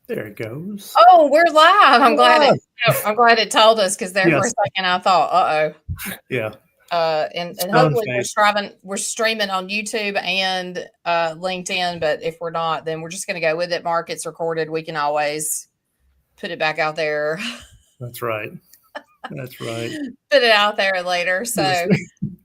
There it goes. Oh, we're live. Yeah. I'm glad it told us, because there for a Yes. second I thought, Yeah. and Stone hopefully face. we're streaming on YouTube and LinkedIn. But if we're not, then we're just going to go with it. Mark, it's recorded. We can always put it back out there, That's right. That's right. put it out there later. Yes. So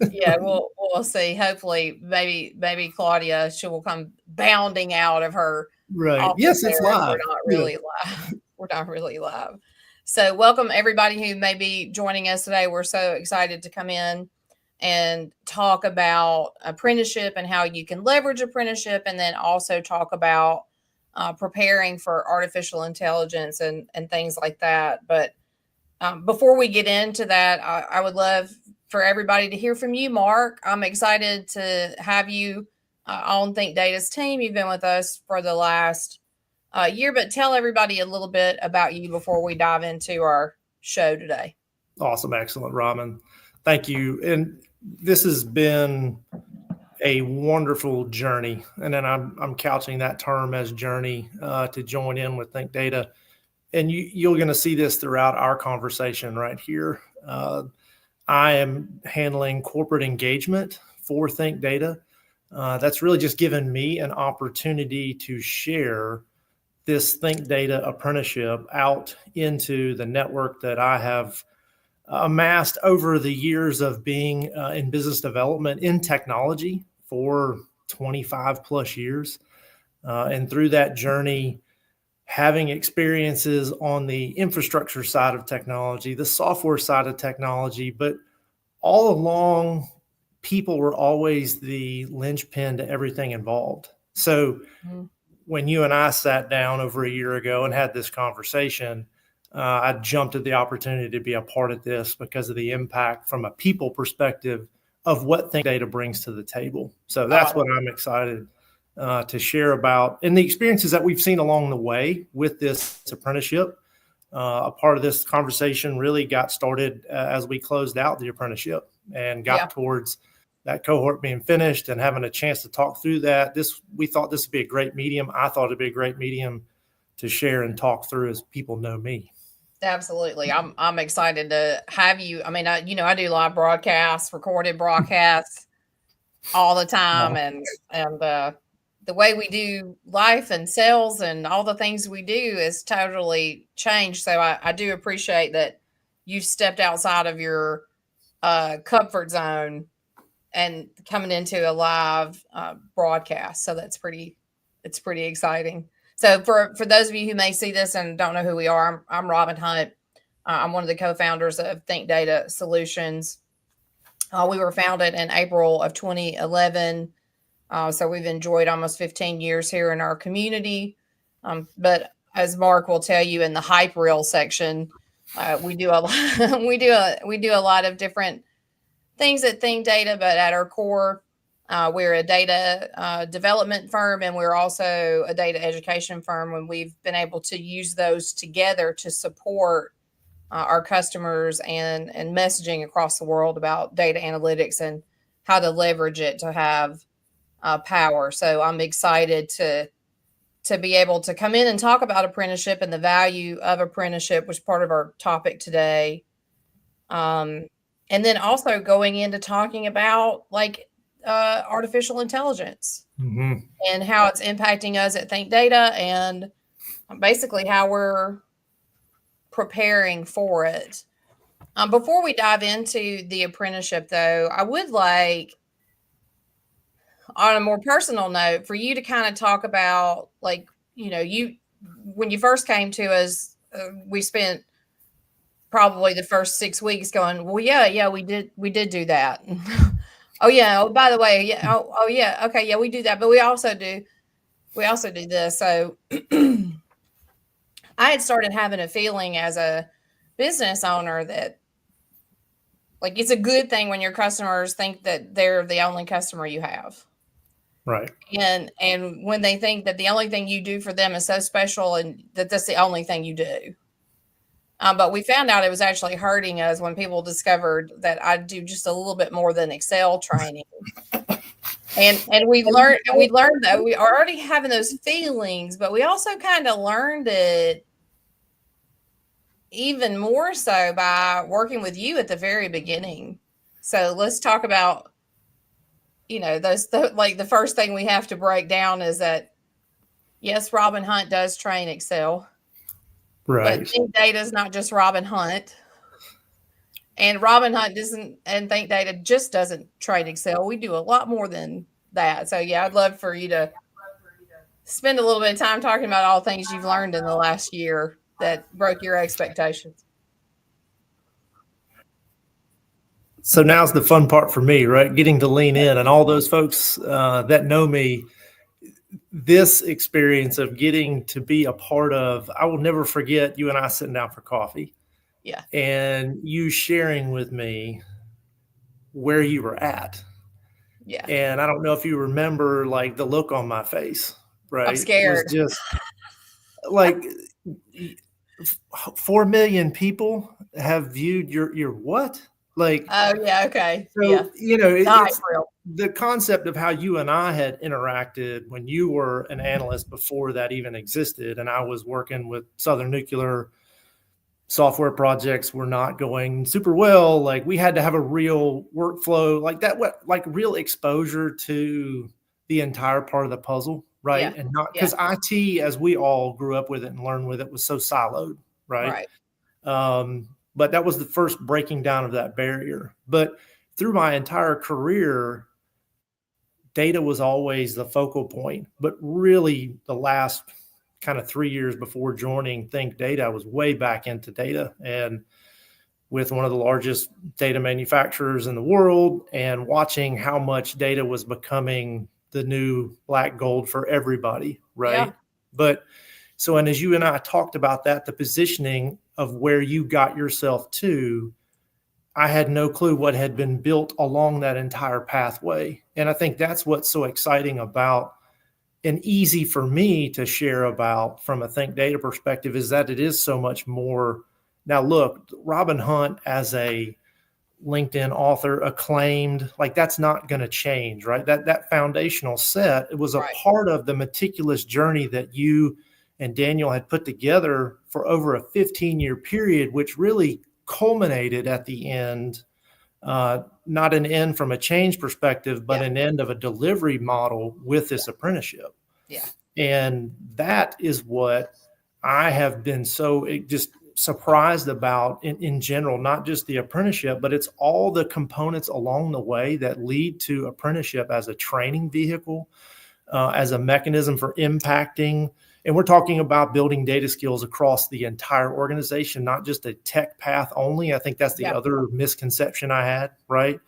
yeah, we'll see. Hopefully, maybe Claudia, she will come bounding out of her Right. office Yes, it's there, and live. we're not Yeah. really live. We're not really live. So, welcome everybody who may be joining us today. We're so excited to come in and talk about apprenticeship and how you can leverage apprenticeship, and then also talk about preparing for artificial intelligence and things like that. But before we get into that, I would love for everybody to hear from you, Mark. I'm excited to have you on ThinkData's team. You've been with us for the last year, but tell everybody a little bit about you before we dive into our show today. Awesome. Excellent, Robin. Thank you. And this has been a wonderful journey. And then I'm couching that term as journey to join in with ThinkData. And you're going to see this throughout our conversation right here. I am handling corporate engagement for ThinkData. That's really just given me an opportunity to share this ThinkData apprenticeship out into the network that I have amassed over the years of being in business development in technology for 25 plus years. And through that journey, having experiences on the infrastructure side of technology, the software side of technology, but all along, people were always the linchpin to everything involved. So when you and I sat down over a year ago and had this conversation, I jumped at the opportunity to be a part of this because of the impact from a people perspective of what ThinkData brings to the table. So that's what I'm excited to share about, and the experiences that we've seen along the way with this apprenticeship. A part of this conversation really got started as we closed out the apprenticeship and got towards that cohort being finished and having a chance to talk through that. We thought this would be a great medium. I thought it'd be a great medium to share and talk through as people know me. Absolutely. I'm excited to have you. I mean, I do live broadcasts, recorded broadcasts all the time, and the way we do life and sales and all the things we do is totally changed. So I do appreciate that you've stepped outside of your comfort zone and coming into a live broadcast. So it's pretty exciting. So for those of you who may see this and don't know who we are, I'm Robin Hunt. I'm one of the co-founders of ThinkData Solutions. We were founded in April of 2011. So we've enjoyed almost 15 years here in our community. But as Mark will tell you in the hype reel section, we do a we do a lot of different things at ThinkData. But at our core, we're a data development firm, and we're also a data education firm. And we've been able to use those together to support our customers and messaging across the world about data analytics and how to leverage it to have power. So I'm excited to be able to come in and talk about apprenticeship and the value of apprenticeship, which is part of our topic today. And then also going into talking about artificial intelligence and how it's impacting us at ThinkData, and basically how we're preparing for it. Before we dive into the apprenticeship, though, I would like, on a more personal note, for you to kind of talk about, you when you first came to us, we spent probably the first 6 weeks going, well, yeah, we did do that. Oh yeah. Oh, by the way, yeah. Oh yeah. Okay, yeah, we do that, but we also do this. So I had started having a feeling as a business owner that, like, it's a good thing when your customers think that they're the only customer you have. Right. And when they think that the only thing you do for them is so special and that that's the only thing you do. But we found out it was actually hurting us when people discovered that I do just a little bit more than Excel training. And we learned that we are already having those feelings, but we also kind of learned it even more so by working with you at the very beginning. So let's talk about, like the first thing we have to break down is that yes, Robin Hunt does train Excel, but Right. ThinkData is not just Robin Hunt. And Robin Hunt doesn't, and ThinkData just doesn't train Excel. We do a lot more than that. So yeah, I'd love for you to spend a little bit of time talking about all things you've learned in the last year that broke your expectations. So now's the fun part for me, right? Getting to lean in, and all those folks that know me, this experience of getting to be a part of, I will never forget you and I sitting down for coffee. Yeah. And you sharing with me where you were at. Yeah. And I don't know if you remember like the look on my face, I'm right? Was scared. just like 4 million people have viewed your what? Like, Oh yeah, okay. Yeah. so, it's Real. the concept of how you and I had interacted when you were an analyst before that even existed. And I was working with Southern Nuclear. Software projects were not going super well. Like we had to have a real workflow like that, like real exposure to the entire part of the puzzle, right? Yeah. And not Yeah. because IT, as we all grew up with it and learned with it, was so siloed, right? Right. But that was the first breaking down of that barrier. But through my entire career, data was always the focal point. But really, the last kind of 3 years before joining ThinkData, I was way back into data and with one of the largest data manufacturers in the world and watching how much data was becoming the new black gold for everybody, right? Yeah. But so, and as you and I talked about that, the positioning of where you got yourself to, I had no clue what had been built along that entire pathway. And I think that's what's so exciting about and easy for me to share about from a ThinkData perspective is that it is so much more. Now, look, Robin Hunt as a LinkedIn author, acclaimed, like that's not going to change, right? That foundational set, it was a Right. part of the meticulous journey that you and Daniel had put together for over a 15-year period, which really culminated at the end, not an end from a change perspective, but Yeah. an end of a delivery model with this apprenticeship. Yeah. And that is what I have been so just surprised about in general, not just the apprenticeship, but it's all the components along the way that lead to apprenticeship as a training vehicle, as a mechanism for impacting. And we're talking about building data skills across the entire organization, not just a tech path only. I think that's the Yeah. other misconception I had, right?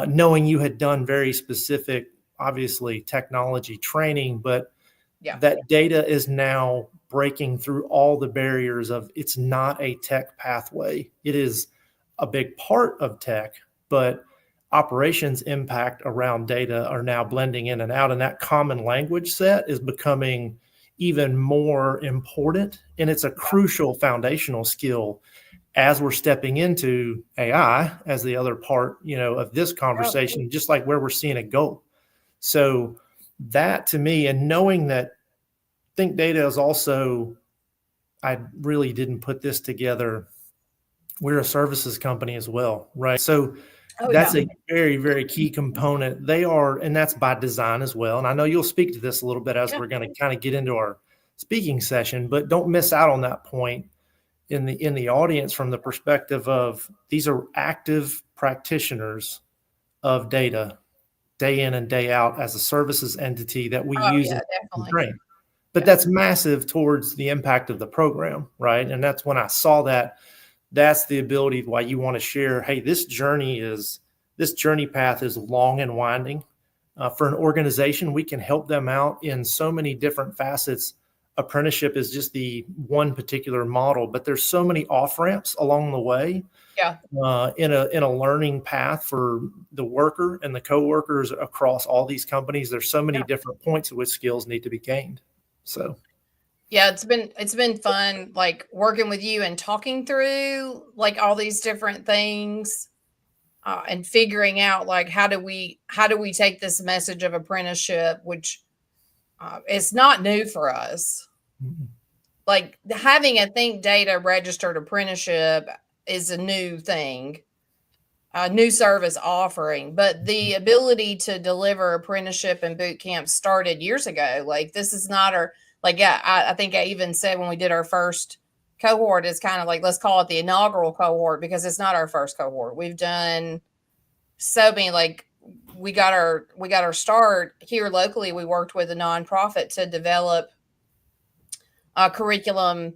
Knowing you had done very specific, obviously, technology training, but Yeah. that data is now breaking through all the barriers of it's not a tech pathway. It is a big part of tech, but operations impact around data are now blending in and out. And that common language set is becoming even more important. And it's a crucial foundational skill as we're stepping into AI as the other part, of this conversation, just like where we're seeing it go. So that to me, and knowing that ThinkData is also, I really didn't put this together. We're a services company as well, right? So that's a very, very key component. They are, and that's by design as well. And I know you'll speak to this a little bit as we're going to kind of get into our speaking session, but don't miss out on that point in the audience from the perspective of these are active practitioners of data day in and day out as a services entity that we use and Definitely. train. But that's massive towards the impact of the program, right? And that's when I saw that's the ability why you want to share, hey, this journey path is long and winding. For an organization, we can help them out in so many different facets. Apprenticeship is just the one particular model, but there's so many off ramps along the way. Yeah. In a learning path for the worker and the coworkers across all these companies. There's so many different points at which skills need to be gained. So yeah, it's been fun, like working with you and talking through like all these different things. and figuring out like how do we take this message of apprenticeship, which is not new for us. Mhm. Like having a ThinkData registered apprenticeship is a new thing, a new service offering, but the ability to deliver apprenticeship and boot camps started years ago. Like this is not our, like, yeah, I think I even said when we did our first cohort, it's kind of like, let's call it the inaugural cohort, because it's not our first cohort. We've done so many, like we got our start here locally. We worked with a nonprofit to develop a curriculum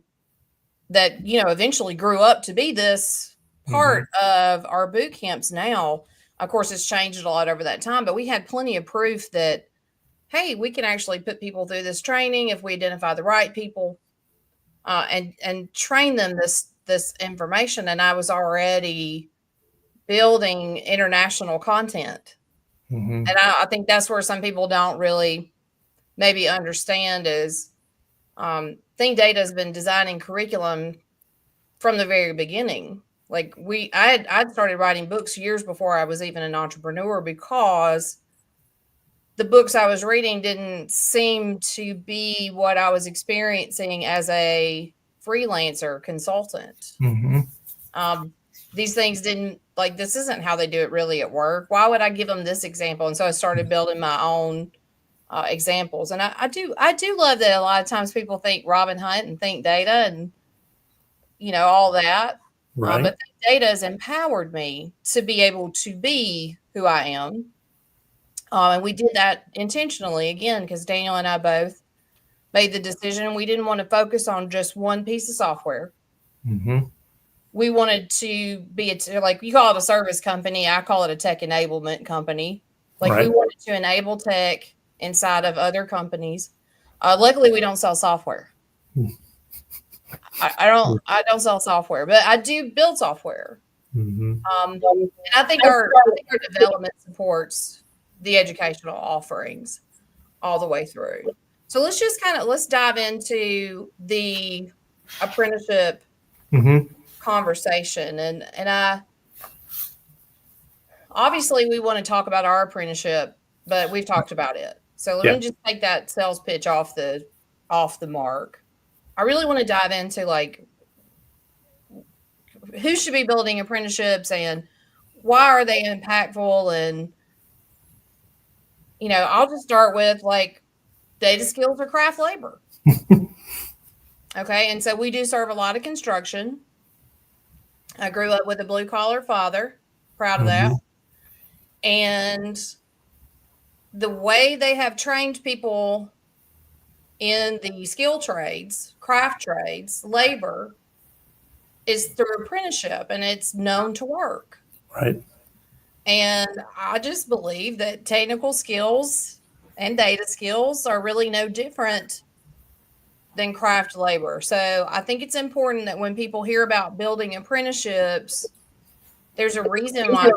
that, you know, eventually grew up to be this part of our boot camps now. Of course, it's changed a lot over that time, but we had plenty of proof that, hey, we can actually put people through this training if we identify the right people, and train them this information. And I was already building international content. Mhm. And I think that's where some people don't really maybe understand is ThinkData has been designing curriculum from the very beginning. Like I'd started writing books years before I was even an entrepreneur, because the books I was reading didn't seem to be what I was experiencing as a freelancer consultant. Mhm. These things didn't, like, this isn't how they do it really at work. Why would I give them this example? And so I started building my own examples. And I do love that a lot of times people think Robin Hunt and ThinkData and, you know, all that. Right. But data has empowered me to be able to be who I am. And we did that intentionally, again, because Daniel and I both made the decision we didn't want to focus on just one piece of software. Mhm. We wanted to be like you call it a service company. I call it a tech enablement company. Like we Right. wanted to enable tech inside of other companies. Luckily, we don't sell software. I don't sell software, but I do build software. Mhm. And I think our development supports the educational offerings all the way through. So let's dive into the apprenticeship Mhm. conversation. And I obviously we want to talk about our apprenticeship, but we've talked about it. So let Yeah. me just take that sales pitch off the mark. I really want to dive into like who should be building apprenticeships and why are they impactful. And you know, I'll just start with like data skills or craft labor. Okay, and so we do serve a lot of construction. I grew up with a blue collar father, proud of that. Mhm. And the way they have trained people in the skill trades, craft trades, labor is through apprenticeship, and it's known to work. Right. And I just believe that technical skills and data skills are really no different than craft labor. So I think it's important that when people hear about building apprenticeships, there's a reason why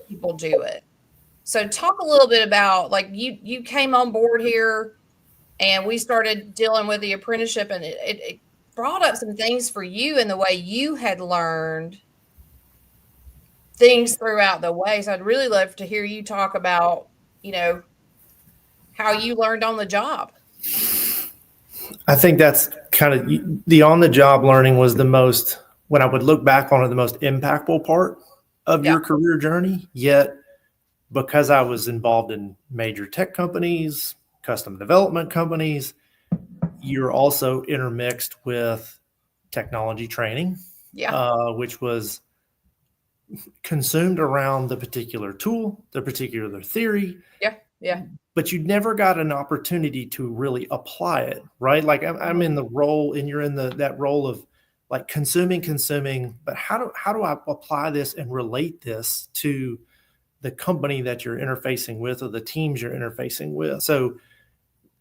people do it. So talk a little bit about like you came on board here and we started dealing with the apprenticeship, and it brought up some things for you in the way you had learned things throughout the way. So I'd really love to hear you talk about, you know, how you learned on the job. I think that's kind of the on the job learning was the most, when I would look back on it, the most impactful part of Yeah. your career journey. Yet, because I was involved in major tech companies, custom development companies, you're also intermixed with technology training, Yeah. which was consumed around the particular tool, the particular theory, Yeah. Yeah. but you never got an opportunity to really apply it, right? Like I'm in the role, and you're in that role of like consuming, but how do I apply this and relate this to the company that you're interfacing with or the teams you're interfacing with? So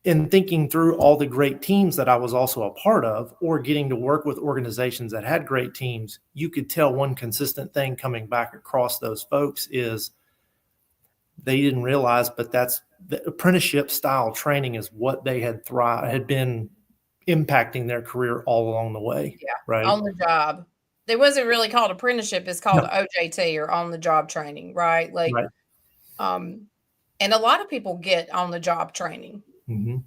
in thinking through all the great teams that I was also a part of, or getting to work with organizations that had great teams, you could tell one consistent thing coming back across those folks is they didn't realize, but that's the apprenticeship style training is what they had been impacting their career all along the way. Yeah. Right. On the job. it wasn't really called apprenticeship. It's called No. OJT, or on the job training, right? Like, Right. and a lot of people get on the job training. Mm-hmm.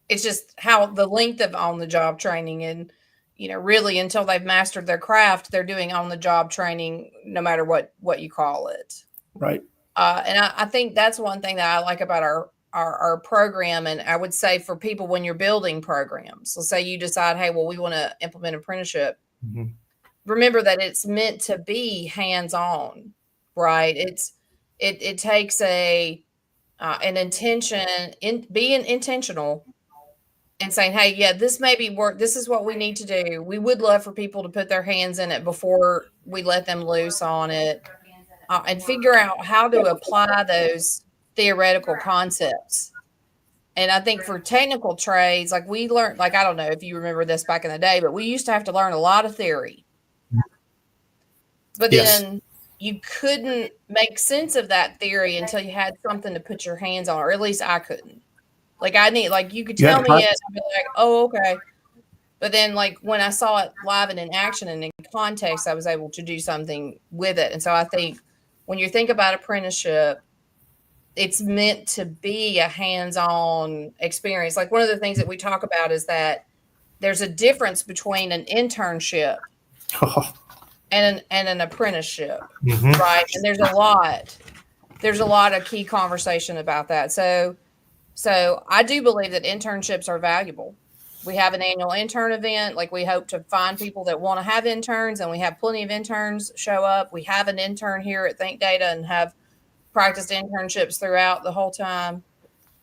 It's just how the length of on the job training, and really until they've mastered their craft, they're doing on the job training, no matter what you call it. Right. And I think that's one thing that I like about our program. And I would say for people, when you're building programs, let's say you decide, hey, well, we want to implement apprenticeship. Mm-hmm. Remember that it's meant to be hands-on, right? It takes an intention in being intentional and saying, hey, yeah, this may be work. This is what we need to do. We would love for people to put their hands in it before we let them loose on it, and figure out how to apply those theoretical concepts. And I think for technical trades, like we learned, like, I don't know if you remember this back in the day, but we used to have to learn a lot of theory. But Yes. then you couldn't make sense of that theory until you had something to put your hands on, or at least I couldn't. Like, you could tell me it, I'd be like, oh, okay. But then, like, when I saw it live and in action and in context, I was able to do something with it. And so I think when you think about apprenticeship, it's meant to be a hands-on experience. Like, one of the things that we talk about is that there's a difference between an internship and an apprenticeship, Mm-hmm. right? And there's a lot of key conversation about that. So I do believe that internships are valuable. We have an annual intern event. Like, we hope to find people that want to have interns, and we have plenty of interns show up. We have an intern here at ThinkData and have practiced internships throughout the whole time.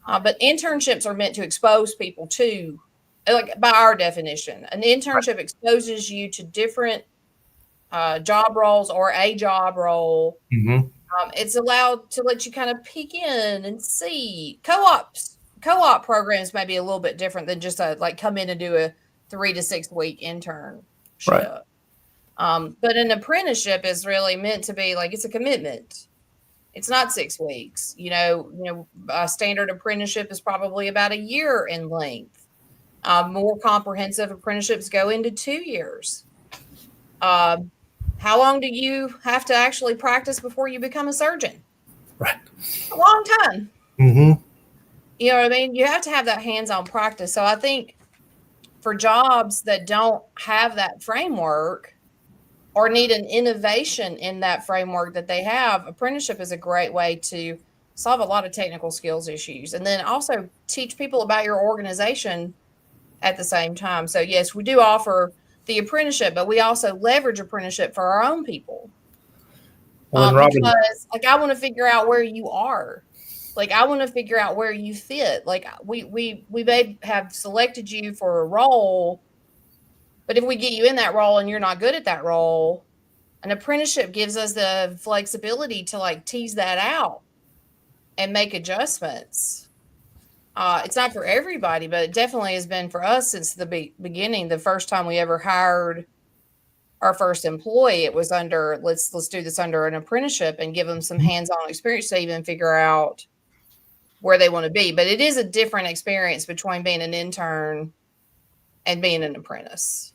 But internships are meant to expose people to, like, by our definition, an internship exposes you to different job roles or a job role. Mm-hmm. It's allowed to let you kind of peek in and see. Co-op programs may be a little bit different than just like come in and do a 3 to 6 week internship. Right. But an apprenticeship is really meant to be like, it's a commitment. It's not 6 weeks. A standard apprenticeship is probably about a year in length. More comprehensive apprenticeships go into 2 years. How long do you have to actually practice before you become a surgeon? Right. A long time. Mm-hmm. You know what I mean? You have to have that hands-on practice. So I think for jobs that don't have that framework or need an innovation in that framework that they have, apprenticeship is a great way to solve a lot of technical skills issues, and then also teach people about your organization at the same time. So yes, we do offer the apprenticeship, but we also leverage apprenticeship for our own people. Because, like, I want to figure out where you are. Like, I want to figure out where you fit. Like, we may have selected you for a role, but if we get you in that role and you're not good at that role, an apprenticeship gives us the flexibility to, like, tease that out and make adjustments. It's not for everybody, but it definitely has been for us since the beginning. The first time we ever hired our first employee, it was under, let's do this under an apprenticeship and give them some hands-on experience to even figure out where they want to be. But it is a different experience between being an intern and being an apprentice.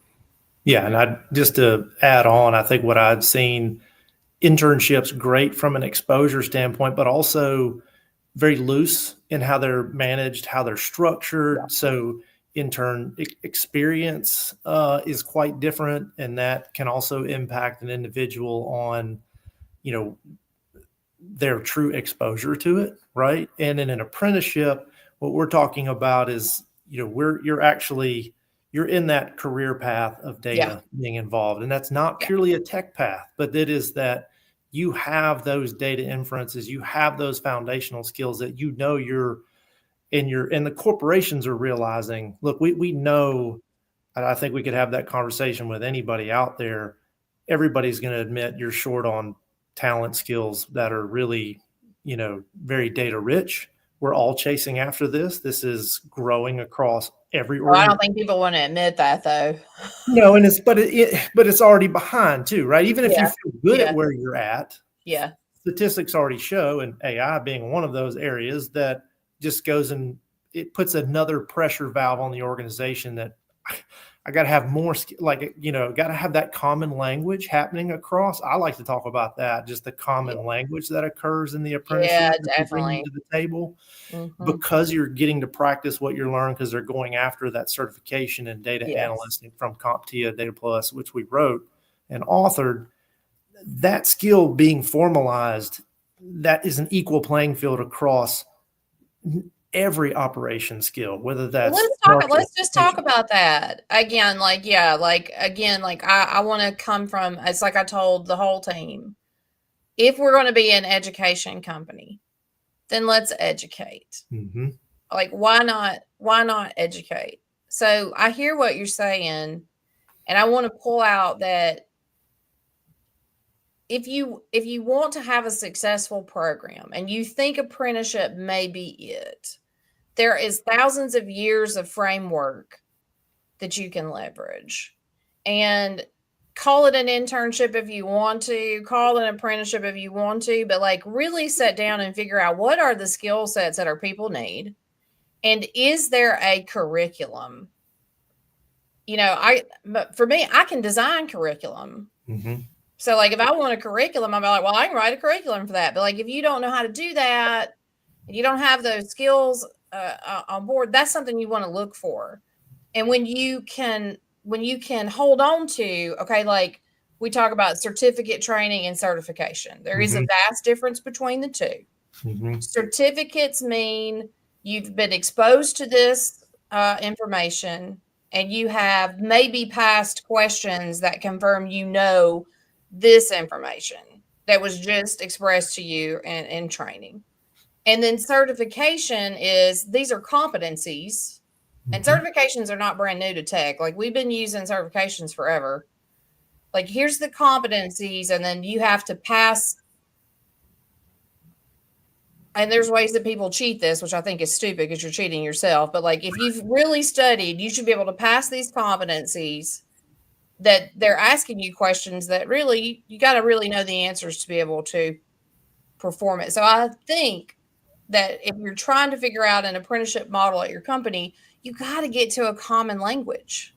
Yeah. And just to add on, I think what I'd seen, internships great from an exposure standpoint, but also very loose in how they're managed, how they're structured. Yeah. So intern experience is quite different, and that can also impact an individual on, their true exposure to it, right? And in an apprenticeship, what we're talking about is, you're in that career path of data being involved, and that's not purely a tech path, but it is that you have those data inferences, you have those foundational skills that and the corporations are realizing, look, we know, and I think we could have that conversation with anybody out there. Everybody's going to admit you're short on talent skills that are really, very data rich. We're all chasing after this. This is growing across every organization. I don't think people want to admit that, though. No, and but it's already behind too, right? Even if you feel good at where you're at, statistics already show, and AI being one of those areas, that just goes and it puts another pressure valve on the organization that I got to have more, like, got to have that common language happening across. I like to talk about that, just the common language that occurs in the apprenticeship that you're bringing to the table, because you're getting to practice what you're learning, because they're going after that certification in data analyst from CompTIA Data Plus, which we wrote and authored. That skill being formalized, that is an equal playing field across every operation skill, whether that's let's just talk about that again. I want to come from, it's like I told the whole team, if we're going to be an education company, then let's educate. Like, why not educate? So I hear what you're saying, and I want to pull out that if you want to have a successful program and you think apprenticeship may be it, there is thousands of years of framework that you can leverage. And call it an internship if you want to, call it an apprenticeship if you want to, but like really sit down and figure out what are the skill sets that our people need. And is there a curriculum? But for me, I can design curriculum. So like if I want a curriculum, I'm like, well, I can write a curriculum for that. But like if you don't know how to do that, and you don't have those skills on board, that's something you want to look for. And when you can hold on to, okay, like we talk about certificate training and certification. There is a vast difference between the two. Certificates mean you've been exposed to this information, and you have maybe passed questions that confirm this information that was just expressed to you in training. And then certification these are competencies, and certifications are not brand new to tech. Like we've been using certifications forever. Like here's the competencies, and then you have to pass. And there's ways that people cheat this, which I think is stupid because you're cheating yourself. But like if you've really studied, you should be able to pass these competencies that they're asking you questions that really, you got to really know the answers to be able to perform it. So I think that if you're trying to figure out an apprenticeship model at your company, you got to get to a common language.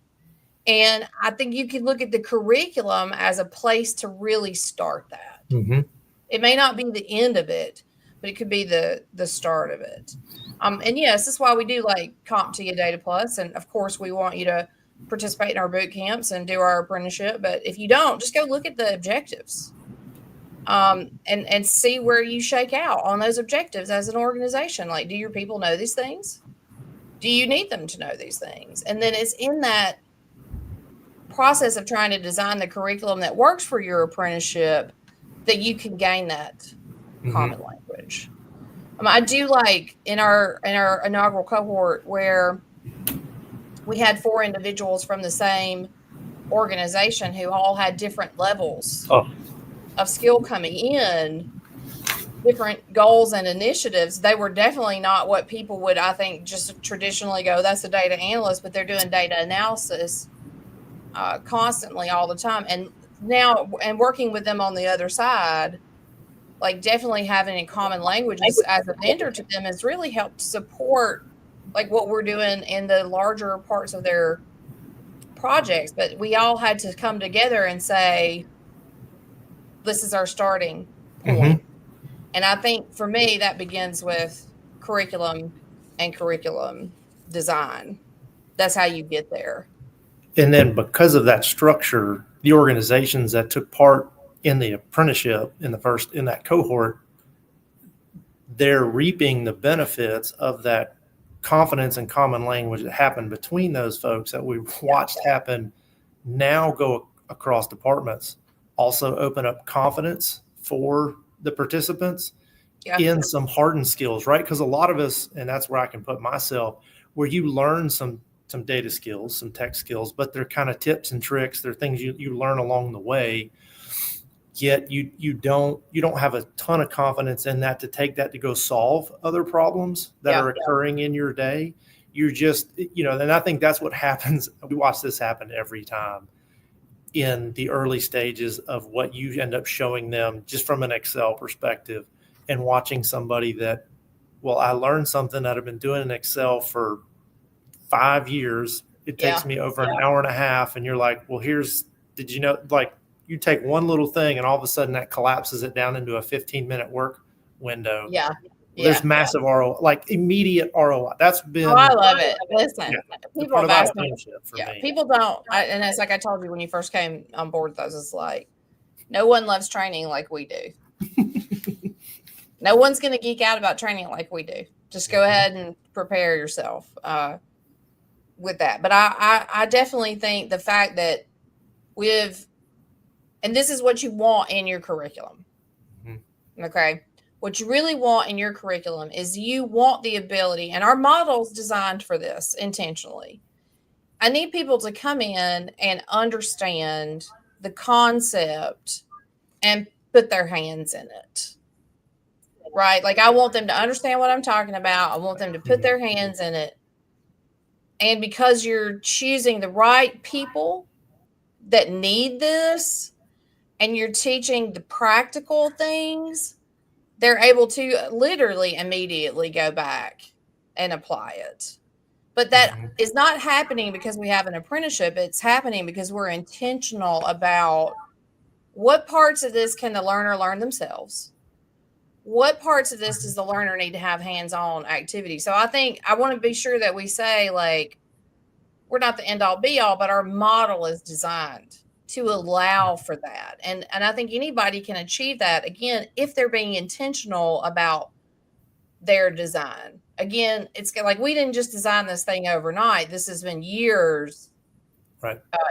And I think you can look at the curriculum as a place to really start that. It may not be the end of it, but it could be the start of it. And yes, that's why we do like CompTIA Data Plus. And of course, we want you to participate in our boot camps and do our apprenticeship. But if you don't, just go look at the objectives and see where you shake out on those objectives as an organization. Like, do your people know these things? Do you need them to know these things? And then it's in that process of trying to design the curriculum that works for your apprenticeship that you can gain that common language. I do like in our inaugural cohort where we had 4 individuals from the same organization who all had different levels of skill coming in, different goals and initiatives. They were definitely not what people would, I think, just traditionally go, that's a data analyst, but they're doing data analysis constantly all the time. And now, and working with them on the other side, like definitely having a common language as a vendor to them has really helped support like what we're doing in the larger parts of their projects. But we all had to come together and say, this is our starting point. And I think for me, that begins with curriculum and curriculum design. That's how you get there. And then because of that structure, the organizations that took part in the apprenticeship in that cohort, they're reaping the benefits of that confidence and common language that happened between those folks that we've watched happen now go across departments, also open up confidence for the participants in some hardened skills, right? Because a lot of us, and that's where I can put myself, where you learn some data skills, some tech skills, but they're kind of tips and tricks. They're things you learn along the way. Yet you don't have a ton of confidence in that to take that to go solve other problems that are occurring in your day. You're just, and I think that's what happens. We watch this happen every time in the early stages of what you end up showing them just from an Excel perspective, and watching somebody that, well, I learned something that I've been doing in Excel for 5 years, it takes me over an hour and a half. And you're like, well, did you know, like you take one little thing and all of a sudden that collapses it down into a 15-minute work window. Yeah. There's massive ROI, like immediate ROI. That's been. Oh, I love it. Listen, people have asked me. Me. People don't, and it's like I told you when you first came on board with us, it's like no one loves training like we do. No one's going to geek out about training like we do. Just go ahead and prepare yourself with that. But I definitely think the fact that and this is what you want in your curriculum. Okay. What you really want in your curriculum is you want the ability, and our model's designed for this intentionally. I need people to come in and understand the concept and put their hands in it. Right? Like I want them to understand what I'm talking about. I want them to put their hands in it. And because you're choosing the right people that need this and you're teaching the practical things, they're able to literally immediately go back and apply it. But that is not happening because we have an apprenticeship. It's happening because we're intentional about what parts of this can the learner learn themselves. What parts of this does the learner need to have hands-on activity? So I think I want to be sure that we say, like, we're not the end all be all, but our model is designed to allow for that. And I think anybody can achieve that, again, if they're being intentional about their design. Again, it's like we didn't just design this thing overnight. This has been years,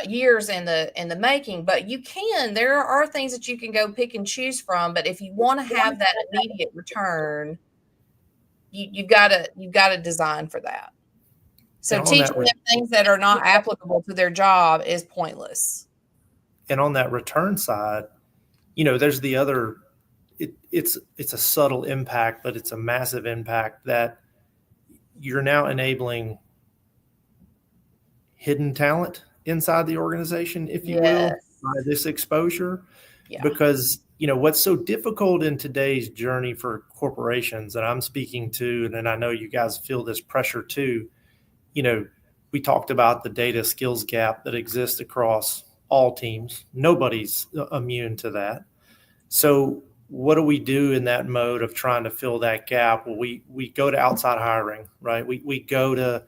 years in the making. But there are things that you can go pick and choose from. But if you want to have that immediate return, you've got to design for that. So teaching them things that are not applicable to their job is pointless. And on that return side, there's the other, it's a subtle impact, but it's a massive impact that you're now enabling hidden talent inside the organization, if you will, by this exposure. Yeah. Because, what's so difficult in today's journey for corporations that I'm speaking to, and I know you guys feel this pressure too, we talked about the data skills gap that exists across all teams. Nobody's immune to that. So what do we do in that mode of trying to fill that gap? Well, we go to outside hiring, right? We go to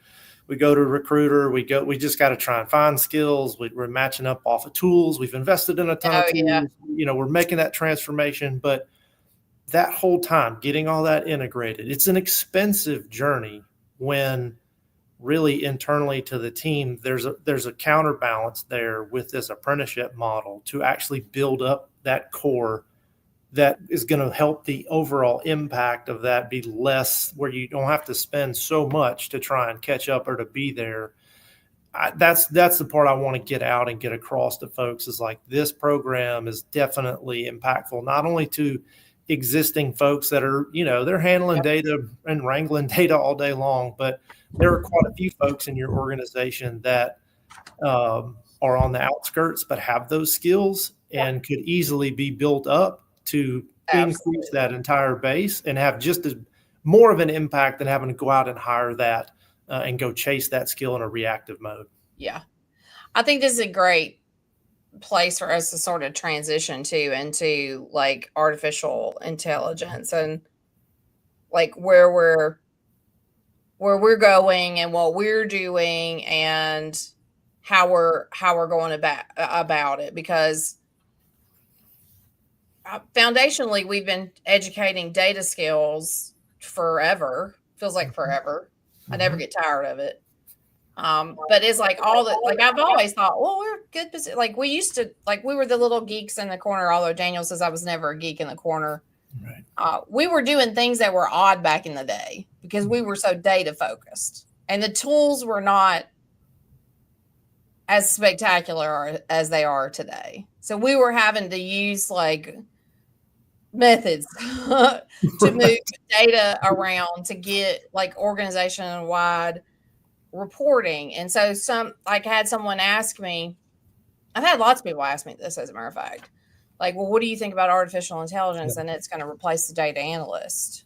recruiter. We just got to try and find skills. We're matching up off of tools. We've invested in a ton of tools. Yeah. We're making that transformation, but that whole time getting all that integrated, it's an expensive journey when really internally to the team, there's a counterbalance there with this apprenticeship model to actually build up that core that is going to help the overall impact of that be less, where you don't have to spend so much to try and catch up or to be there. That's the part I want to get out and get across to folks, is like, this program is definitely impactful, not only to existing folks that are, they're handling data and wrangling data all day long, but there are quite a few folks in your organization that are on the outskirts but have those skills and could easily be built up to increase that entire base and have just as more of an impact than having to go out and hire that and go chase that skill in a reactive mode. Yeah. I think this is a great place for us to sort of transition into like artificial intelligence and like where we're going and what we're doing and how we're going about it, because foundationally we've been educating data skills forever. Feels like forever. I never get tired of it. But it's like I've always thought, well, we're good. Like we used to, like we were the little geeks in the corner, although Daniel says I was never a geek in the corner. Right. We were doing things that were odd back in the day because we were so data focused and the tools were not as spectacular as they are today. So we were having to use like methods to move data around to get like organization wide reporting. And so I had someone ask me, I've had lots of people ask me this, as a matter of fact, like, well, what do you think about artificial intelligence? And it's going to replace the data analyst.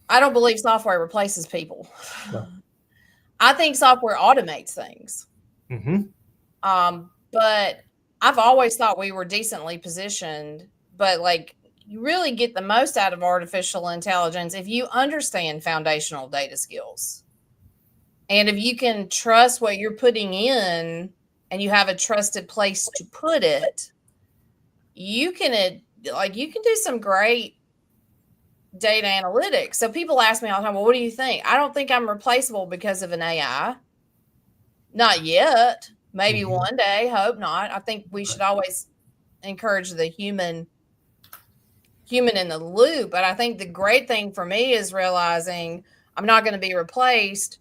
I don't believe software replaces people. No. I think software automates things. Mm-hmm. But I've always thought we were decently positioned, but like you really get the most out of artificial intelligence if you understand foundational data skills. And if you can trust what you're putting in and you have a trusted place to put it, you can do some great data analytics. So people ask me all the time, well, what do you think? I don't think I'm replaceable because of an AI. Not yet. Maybe Mm-hmm. one day. Hope not. I think we should always encourage the human in the loop. But I think the great thing for me is realizing I'm not going to be replaced,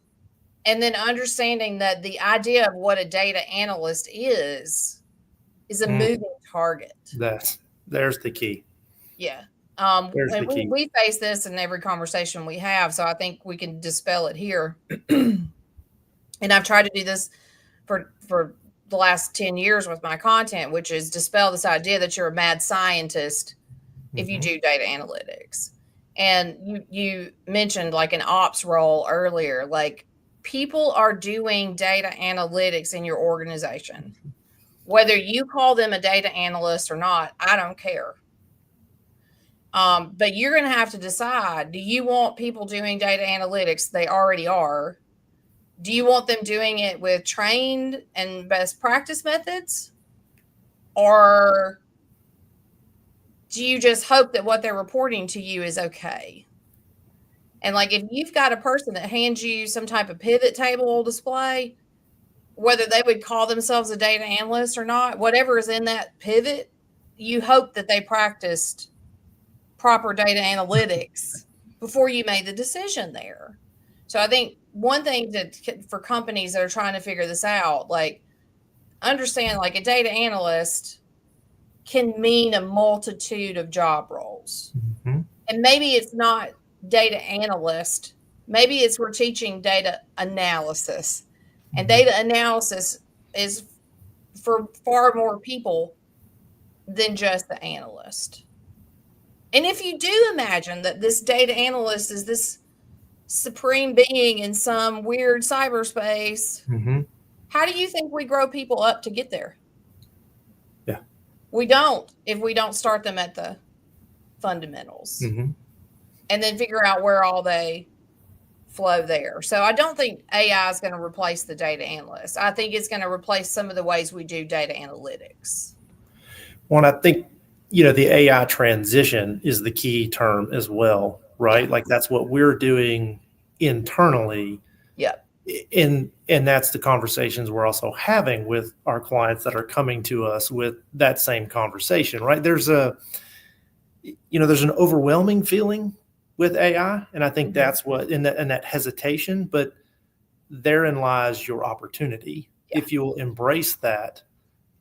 and then understanding that the idea of what a data analyst is a moving target. There's the key. Yeah. There's the And key. we face this in every conversation we have, so I think we can dispel it here. And I've tried to do this for the last 10 years with my content, which is dispel this idea that you're a mad scientist if you do data analytics. And you mentioned like an ops role earlier. Like, people are doing data analytics in your organization. Whether you call them a data analyst or not, I don't care. But you're going to have to decide, do you want people doing data analytics? They already are. Do you want them doing it with trained and best practice methods? Or do you just hope that what they're reporting to you is okay? And like, if you've got a person that hands you some type of pivot table display, whether they would call themselves a data analyst or not, whatever is in that pivot, you hope that they practiced proper data analytics before you made the decision there. So I think one thing that for companies that are trying to figure this out, like, understand like a data analyst can mean a multitude of job roles. Mm-hmm. And maybe it's not data analyst. Maybe it's we're teaching data analysis. And data analysis is for far more people than just the analyst. And if you do imagine that this data analyst is this supreme being in some weird cyberspace, how do you think we grow people up to get there? Yeah. We don't, if we don't start them at the fundamentals and then figure out where all they flow there. So I don't think AI is going to replace the data analyst. I think it's going to replace some of the ways we do data analytics. Well, I think, the AI transition is the key term as well, right? Yeah. Like, that's what we're doing internally. Yep. And that's the conversations we're also having with our clients that are coming to us with that same conversation, right? There's an overwhelming feeling with AI. And I think that's what, in that hesitation, but therein lies your opportunity. Yeah. If you'll embrace that,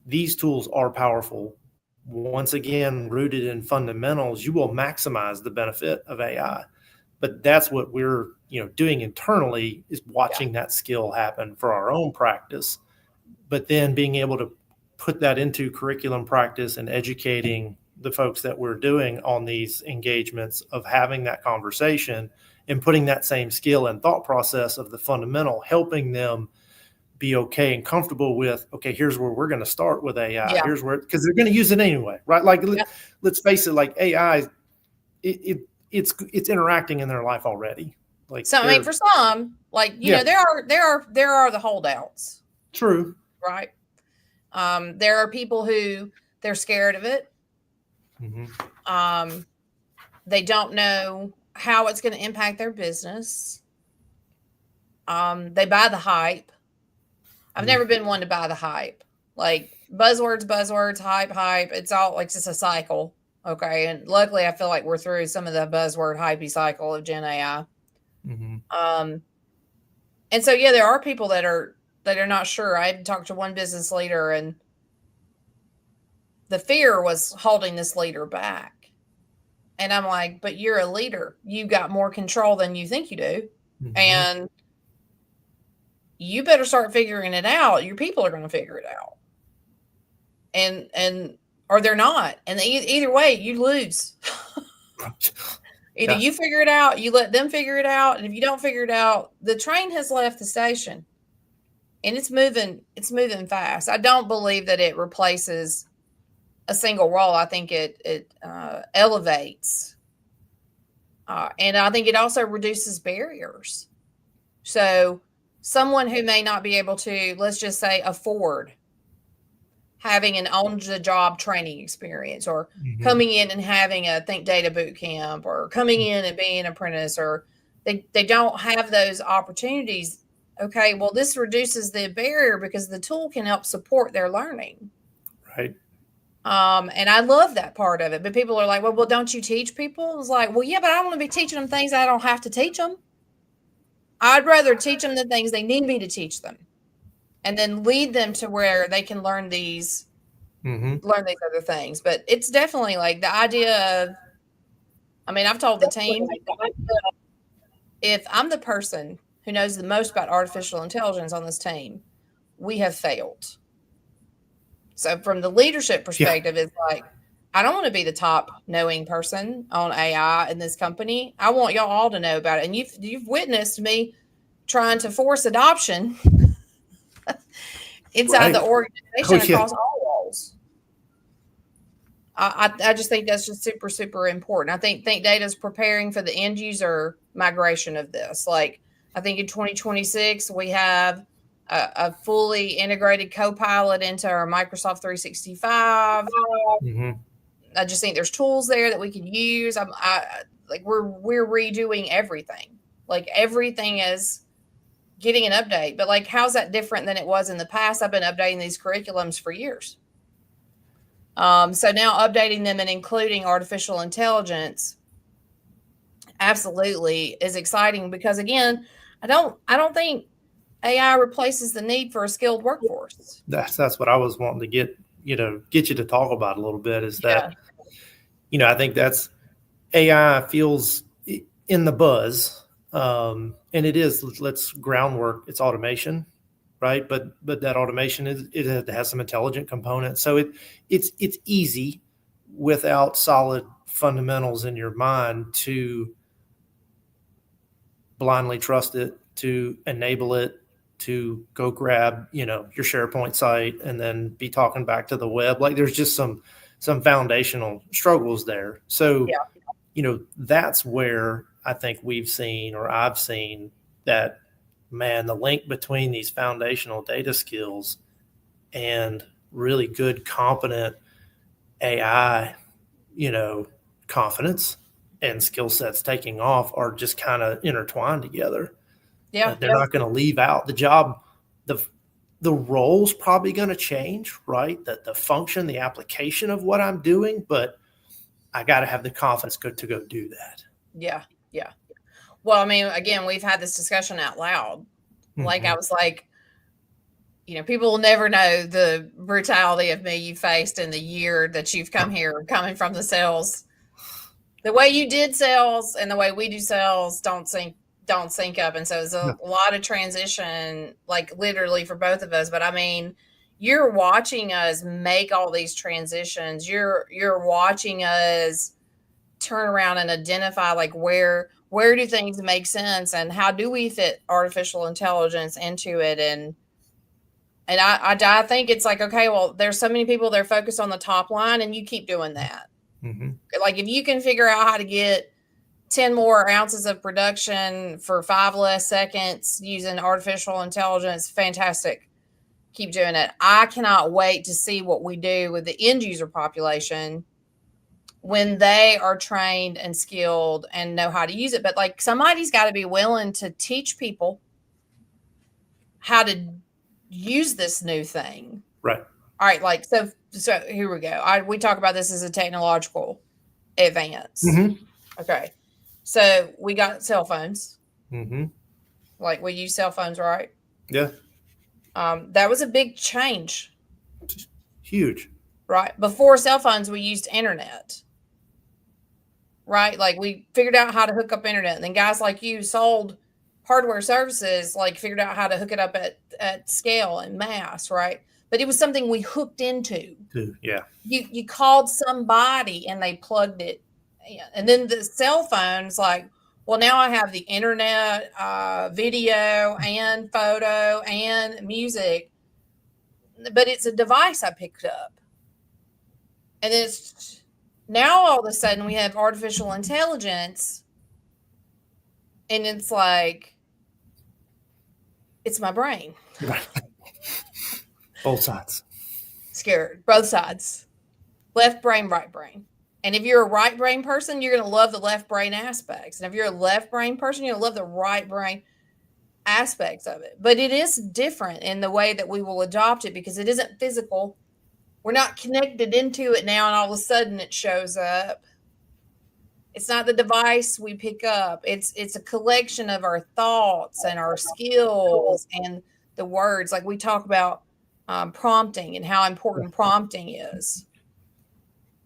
these tools are powerful. Once again, rooted in fundamentals, you will maximize the benefit of AI. But that's what we're, doing internally, is watching that skill happen for our own practice, but then being able to put that into curriculum practice and educating the folks that we're doing on these engagements, of having that conversation and putting that same skill and thought process of the fundamental, helping them be okay and comfortable with, okay, here's where we're going to start with AI. Yeah. Here's where, because they're going to use it anyway, right? Like, let's face it, like AI, it's interacting in their life already. Like, so I mean, for some, like, there are the holdouts. True. Right. There are people who they're scared of it. They don't know how it's going to impact their business. They buy the hype. I've never been one to buy the hype. Like, buzzwords, hype. It's all like just a cycle. Okay. And luckily I feel like we're through some of the buzzword hypey cycle of Gen AI. And so, there are people that are not sure. I talked to one business leader, and the fear was holding this leader back. And I'm like, but you're a leader. You got more control than you think you do. And you better start figuring it out. Your people are going to figure it out. And or they're not. And either way, you lose. Either you figure it out, you let them figure it out, and if you don't figure it out, the train has left the station, and it's moving. It's moving fast. I don't believe that it replaces a single role. I think it elevates, and I think it also reduces barriers. So, someone who may not be able to, let's just say, afford having an on-the-job training experience, or coming in and having a Think Data boot camp, or coming in and being an apprentice, or they don't have those opportunities. Okay, well, this reduces the barrier because the tool can help support their learning. Right. And I love that part of it. But people are like, well, don't you teach people? It's like, well, yeah, but I don't want to be teaching them things I don't have to teach them. I'd rather teach them the things they need me to teach them, and then lead them to where they can learn these other things. But it's definitely like the idea of, I mean, I've told the team, if I'm the person who knows the most about artificial intelligence on this team, we have failed. So from the leadership perspective, it's like, I don't want to be the top knowing person on AI in this company. I want y'all all to know about it. And you've witnessed me trying to force adoption inside the organization across all roles. I just think that's just super, super important. I think ThinkData is preparing for the end user migration of this. Like, I think in 2026, we have a fully integrated Copilot into our Microsoft 365. I just think there's tools there that we can use. We're redoing everything. Like, everything is getting an update. But like, how's that different than it was in the past? I've been updating these curriculums for years. So now updating them and including artificial intelligence absolutely is exciting, because again, I don't think AI replaces the need for a skilled workforce. That's what I was wanting to get you to talk about a little bit, is that, I think that's AI feels in the buzz. And it is, let's groundwork, it's automation, right? But that automation it has some intelligent components. So it's easy without solid fundamentals in your mind to blindly trust it, to enable it, to go grab, your SharePoint site and then be talking back to the web. Like, there's just some foundational struggles there. So, that's where I think I've seen that, man, the link between these foundational data skills and really good, competent AI, confidence and skill sets taking off are just kind of intertwined together. They're not going to leave out the job. The role's probably going to change, right? The function, the application of what I'm doing, but I got to have the confidence to go do that. Yeah. Well, I mean, again, we've had this discussion out loud. Like, I was like, people will never know the brutality of me you faced in the year that you've come here, coming from the sales. The way you did sales and the way we do sales don't sync up. And so it's a lot of transition, like literally for both of us. But I mean, you're watching us make all these transitions. You're watching us turn around and identify, like, where do things make sense and how do we fit artificial intelligence into it. And I think it's like, okay, well, there's so many people that are focused on the top line, and you keep doing that. Like, if you can figure out how to get 10 more ounces of production for 5 less seconds using artificial intelligence, fantastic. Keep doing it. I cannot wait to see what we do with the end user population when they are trained and skilled and know how to use it. But like, somebody's got to be willing to teach people how to use this new thing. Right. All right. Like, so here we go. We talk about this as a technological advance. Okay. So we got cell phones. Like, we use cell phones, right? Yeah. That was a big change. Huge. Right. Before cell phones, we used internet. Right. Like, we figured out how to hook up internet. And then guys like you sold hardware services, like, figured out how to hook it up at scale and mass. Right. But it was something we hooked into. Yeah. You called somebody and they plugged it And then the cell phones, like, well, now I have the internet, video and photo and music, but it's a device I picked up. And it's now all of a sudden we have artificial intelligence, and it's like, it's my brain. Right. Both sides. Scared, both sides, left brain, right brain. And if you're a right brain person, you're going to love the left brain aspects. And if you're a left brain person, you'll love the right brain aspects of it. But it is different in the way that we will adopt it because it isn't physical. We're not connected into it now, and all of a sudden it shows up. It's not the device we pick up. It's a collection of our thoughts and our skills and the words. Like we talk about prompting and how important prompting is.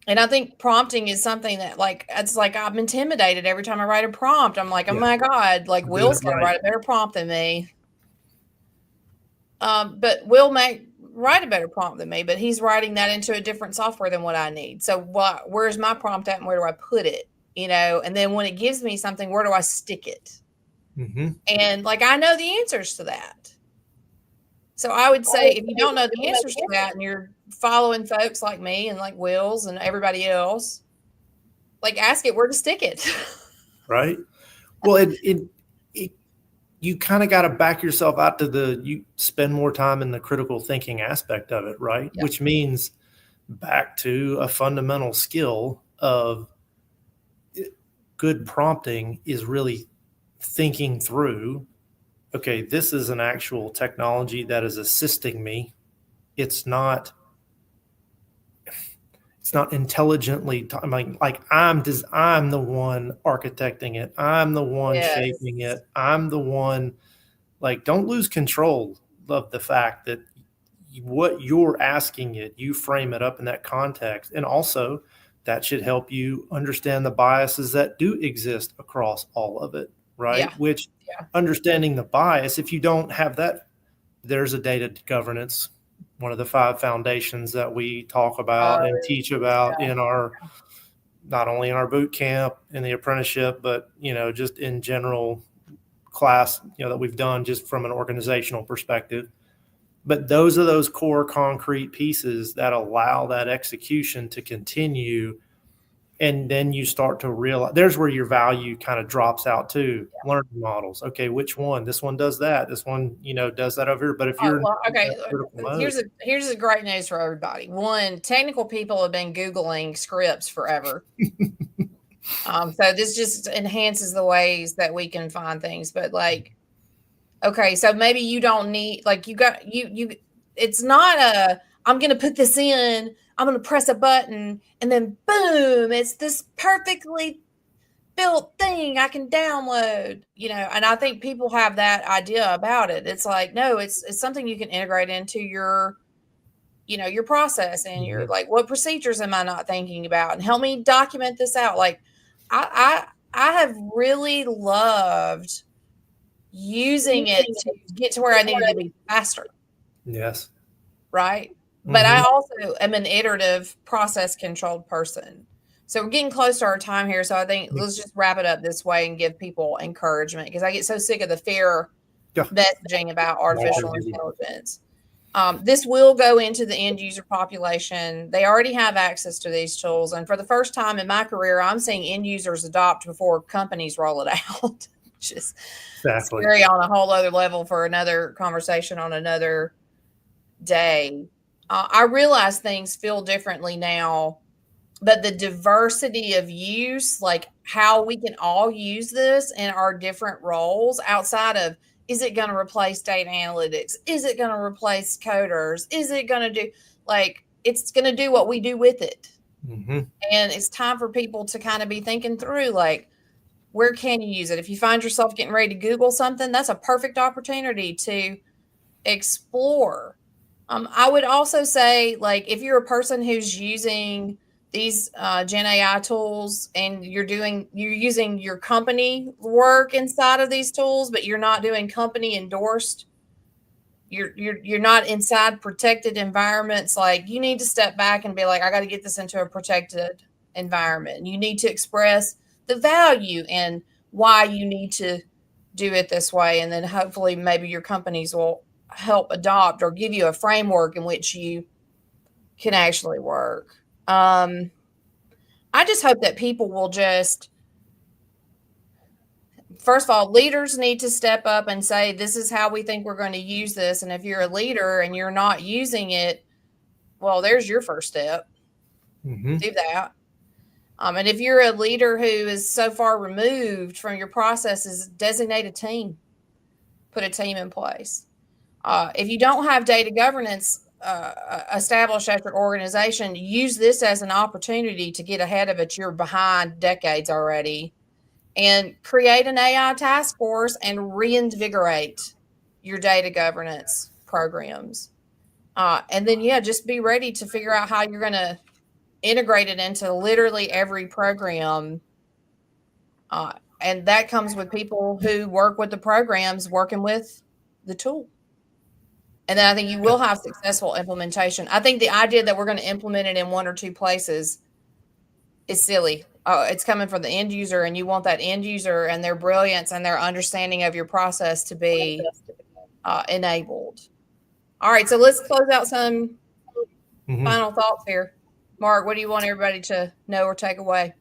And I think prompting is something that, like, it's like I'm intimidated every time I write a prompt. I'm like, oh my God, like Will's going to write a better prompt than me. But Will may write a better prompt than me, but he's writing that into a different software than what I need. So where's my prompt at and where do I put it? And then when it gives me something, where do I stick it? Mm-hmm. And like, I know the answers to that. So I would say if you don't know the answers to that and you're following folks like me and like Will's and everybody else, like ask it where to stick it. Right. Well, you kind of got to back yourself out to you spend more time in the critical thinking aspect of it, right? Yeah. Which means back to a fundamental skill of good prompting is really thinking through, okay, this is an actual technology that is assisting me. It's not intelligently like I'm the one architecting it. I'm the one shaping it. I'm the one, like, don't lose control of the fact that what you're asking it, you frame it up in that context. And also that should help you understand the biases that do exist across all of it, right? Yeah. Which understanding the bias, if you don't have that, there's a data governance, one of the 5 foundations that we talk about and teach about in our, not only in our boot camp, in the apprenticeship, but, just in general class, that we've done just from an organizational perspective. But those are those core concrete pieces that allow that execution to continue. And then you start to realize there's where your value kind of drops out too. Yeah. Learning models. Okay, which one? This one does that. This one, does that over here. But if you're here's a great news for everybody. One, technical people have been Googling scripts forever. So this just enhances the ways that we can find things. But like, okay, so maybe you don't need, like, it's not I'm going to put this in, I'm going to press a button, and then boom, it's this perfectly built thing I can download, and I think people have that idea about it. It's like, no, it's something you can integrate into your, your process and your, like, what procedures am I not thinking about, and help me document this out. Like, I have really loved using it to get to where I needed to be faster. Yes. Right. But I also am an iterative, process controlled person. So we're getting close to our time here. So I think let's just wrap it up this way and give people encouragement, because I get so sick of the fear messaging about artificial intelligence. This will go into the end user population. They already have access to these tools. And for the first time in my career, I'm seeing end users adopt before companies roll it out. Which is scary on a whole other level for another conversation on another day. I realize things feel differently now, but the diversity of use, like how we can all use this in our different roles outside of, is it going to replace data analytics? Is it going to replace coders? Is it going to do, like, it's going to do what we do with it. And it's time for people to kind of be thinking through, like, where can you use it? If you find yourself getting ready to Google something, that's a perfect opportunity to explore. I would also say, like, if you're a person who's using these Gen AI tools and you're using your company work inside of these tools, but you're not doing company endorsed, you're not inside protected environments, like, you need to step back and be like, I got to get this into a protected environment. You need to express the value and why you need to do it this way. And then hopefully maybe your companies will help adopt or give you a framework in which you can actually work. I just hope that people will just, first of all, leaders need to step up and say, this is how we think we're going to use this. And if you're a leader and you're not using it, well, there's your first step. Do that. And if you're a leader who is so far removed from your processes, designate a team, put a team in place. If you don't have data governance established at your organization, use this as an opportunity to get ahead of it. You're behind decades already, and create an AI task force and reinvigorate your data governance programs. And then, just be ready to figure out how you're going to integrate it into literally every program. And that comes with people who work with the programs, working with the tool. And then I think you will have successful implementation. I think the idea that we're going to implement it in one or two places is silly. It's coming from the end user, and you want that end user and their brilliance and their understanding of your process to be enabled. All right, so let's close out some final thoughts here. Mark, what do you want everybody to know or take away?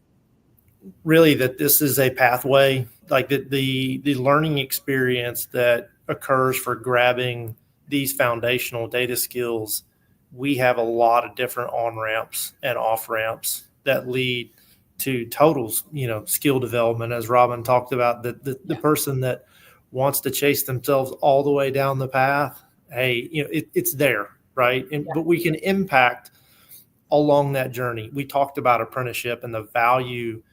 Really, that this is a pathway, like the learning experience that occurs for grabbing these foundational data skills. We have a lot of different on-ramps and off-ramps that lead to total, skill development. As Robin talked about, the person that wants to chase themselves all the way down the path, hey, it's there, right? But we can impact along that journey. We talked about apprenticeship and the value,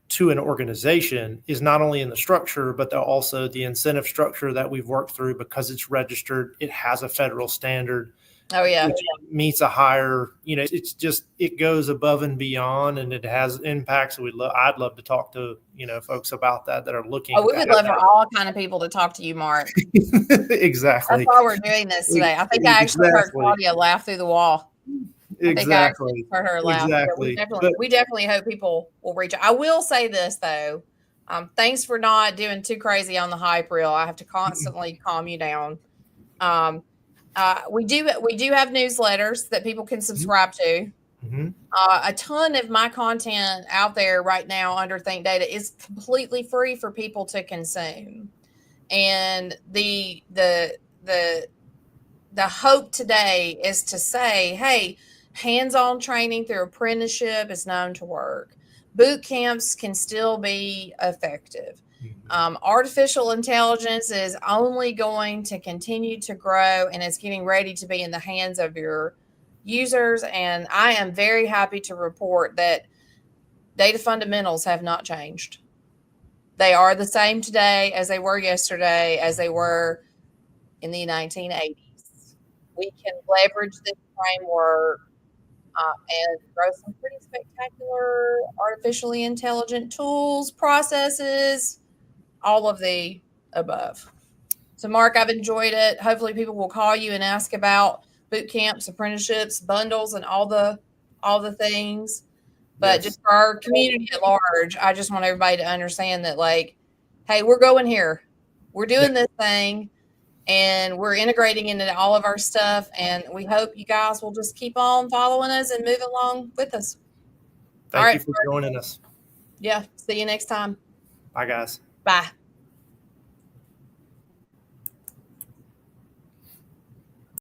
to an organization is not only in the structure, but also the incentive structure that we've worked through, because it's registered. It has a federal standard. Oh, yeah. Which meets a higher, it's just, it goes above and beyond, and it has impacts. I'd love to talk to, folks about that are looking. Oh, we would love for all kind of people to talk to you, Mark. Exactly. That's why we're doing this today. I think I actually heard Claudia laugh through the wall. Exactly. I heard her laugh. Exactly. We definitely hope people will reach out. I will say this though. Thanks for not doing too crazy on the hype reel. I have to constantly calm you down. We do have newsletters that people can subscribe to. A ton of my content out there right now under ThinkData is completely free for people to consume. And the hope today is to say, hey, hands-on training through apprenticeship is known to work. Boot camps can still be effective. Artificial intelligence is only going to continue to grow, and it's getting ready to be in the hands of your users. And I am very happy to report that data fundamentals have not changed. They are the same today as they were yesterday, as they were in the 1980s. We can leverage this framework and grow some pretty spectacular artificially intelligent tools, processes, all of the above. So, Mark, I've enjoyed it. Hopefully people will call you and ask about boot camps, apprenticeships, bundles, and all the things. But just for our community at large, I just want everybody to understand that, like, hey, we're going here. We're doing this thing, and we're integrating into all of our stuff. And we hope you guys will just keep on following us and move along with us. Thank you for joining us. Yeah. See you next time. Bye, guys. Bye.